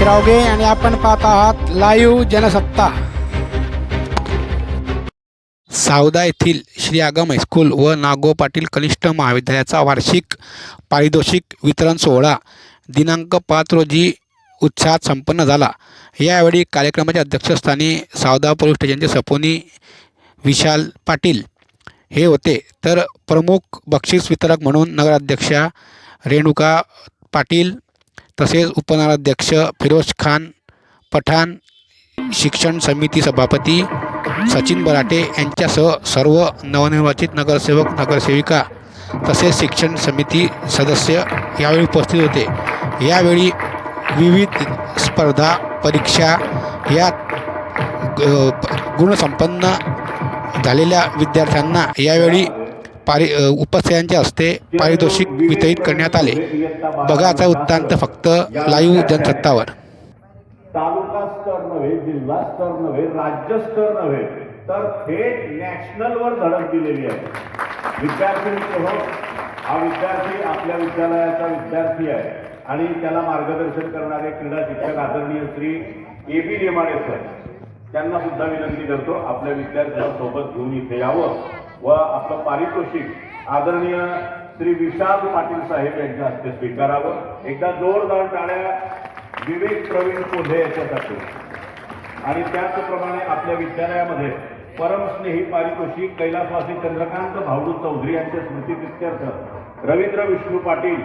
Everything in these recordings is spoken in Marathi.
शिरावगे आणि आपण पाहत आहात लाईव्ह जनसत्ता। सावदा येथील श्री आगम हायस्कूल व नागो पाटील कनिष्ठ महाविद्यालयाचा वार्षिक पारितोषिक वितरण सोहळा दिनांक 5 रोजी उत्साहात संपन्न झाला। यावेळी कार्यक्रमाच्या अध्यक्षस्थानी सावदा पोलीस स्टेशनचे सपोनी विशाल पाटील हे होते, तर प्रमुख बक्षीस वितरक म्हणून नगराध्यक्षा रेणुका पाटील तसेच उपनगराध्यक्ष फिरोज खान पठाण, शिक्षण समिती सभापती सचिन बराटे यांच्यासह सर्व नवनिर्वाचित नगरसेवक नगरसेविका तसेच शिक्षण समिती सदस्य यावेळी उपस्थित होते। यावेळी विविध स्पर्धा परीक्षा या गुणसंपन्न झालेल्या विद्यार्थ्यांना यावेळी उपस्थितांच्या हस्ते पारितोषिक वितरित करण्यात आले। बघाचा वृत्तांत फक्त लाईव्ह जनसत्तावर। तालुका स्तर नव्हे, जिल्हा स्तर नव्हे, राज्य स्तर नव्हे, तर थेट नॅशनलवर धडक दिलेली आहे। विद्यार्थी हा विद्यार्थी आपल्या विद्यालयाचा विद्यार्थी आहे आणि त्याला मार्गदर्शन करणारे क्रीडा शिक्षक आदरणीय श्री AB नेमाडे सर, त्यांना सुद्धा विनंती करतो आपल्या विद्यार्थ्यांना सोबत घेऊन इथे यावं व आपलं पारितोषिक आदरणीय श्री विशाल पाटील साहेब यांच्या हस्ते स्वीकारावं। एकदा जोरदार टाळ्या विवेक प्रवीण कोल्हे याच्यासाठी। आणि त्याचप्रमाणे आपल्या विद्यालयामध्ये परमस्नेही पारितोषिक कैलासवासी चंद्रकांत भाऊडू चौधरी यांच्या स्मृतिप्रित्यर्थ रवींद्र विष्णू पाटील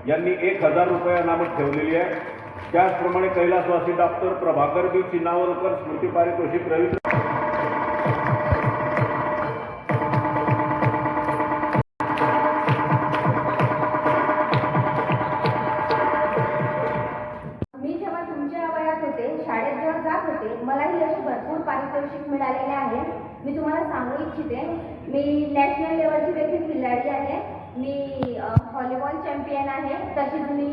यांनी 1000 रुपये अनामत ठेवलेली आहे। त्याचप्रमाणे कैलासवासी डॉक्टर प्रभाकर बी चिनावरकर स्मृती पारितोषिक रवींद्र मलाही असे भरपूर पारितोषिक मिळालेले आहे। मी तुम्हाला सांगू इच्छिते, मी नॅशनल लेवलची देखील खिलाडी आहे, मी व्हॉलीबॉल चॅम्पियन आहे, तशीच मी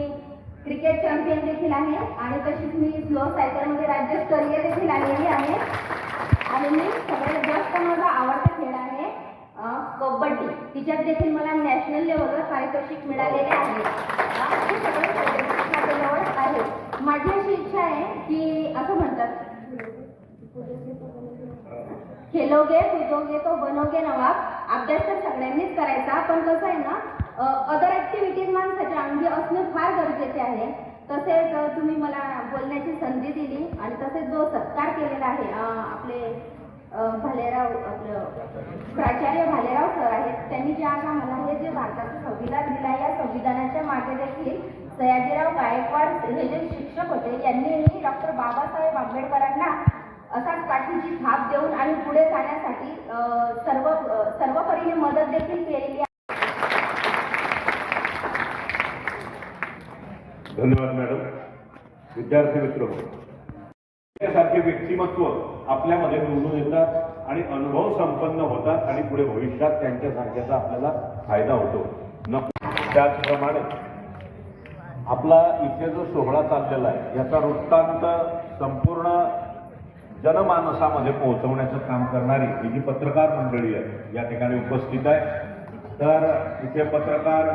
क्रिकेट चॅम्पियन देखील आहे आणि तशीच मी स्लो सायकलमध्ये राज्यस्तरीय देखील आलेली आहे। आणि मी सगळ्यात जास्त माझा आवडता खेळ आहे कबड्डी, तिच्यात देखील मला नॅशनल लेवलवर पारितोषिक मिळालेले आहे। हे सगळे आहे। माझी अशी इच्छा आहे की असं म्हणतात, खेलोगे कूदोगे तो बनोगे नवाब। अभ्यास तर सगळ्यांनीच करायचा, पण कसं आहे ना, अदर ॲक्टिव्हिटीज माणसाच्या अंगी असणे फार गरजेचे आहे। तसेच तुम्ही मला बोलण्याची संधी दिली आणि तसेच जो सत्कार केलेला आहे आपले भालेराव, आपलं प्राचार्य भालेराव सर आहेत, त्यांनी जे आज आम्हाला हे जे भारताचं संविधान दिलं, या संविधानाच्या मागे देखील सयाजीराव गायकवाड हे जे शिक्षक होते, यांनीही डॉक्टर बाबासाहेब आंबेडकरांना असाच पाठीची थाप देऊन आणि पुढे जाण्यासाठी सर्व परीने मदत देखील केलेली आहे। धन्यवाद मॅडम। विद्यार्थी मित्र, यासारखे व्यक्तिमत्व आपल्यामध्ये निवडून येतात आणि अनुभव संपन्न होतात आणि पुढे भविष्यात त्यांच्यासारख्याचा आपल्याला फायदा होतो। त्याचप्रमाणे आपला इथे जो सोहळा चाललेला आहे याचा वृत्तांत संपूर्ण जनमानसामध्ये पोहोचवण्याचं काम करणारी ही जी पत्रकार मंडळी आहे या ठिकाणी उपस्थित आहे। तर इथे पत्रकार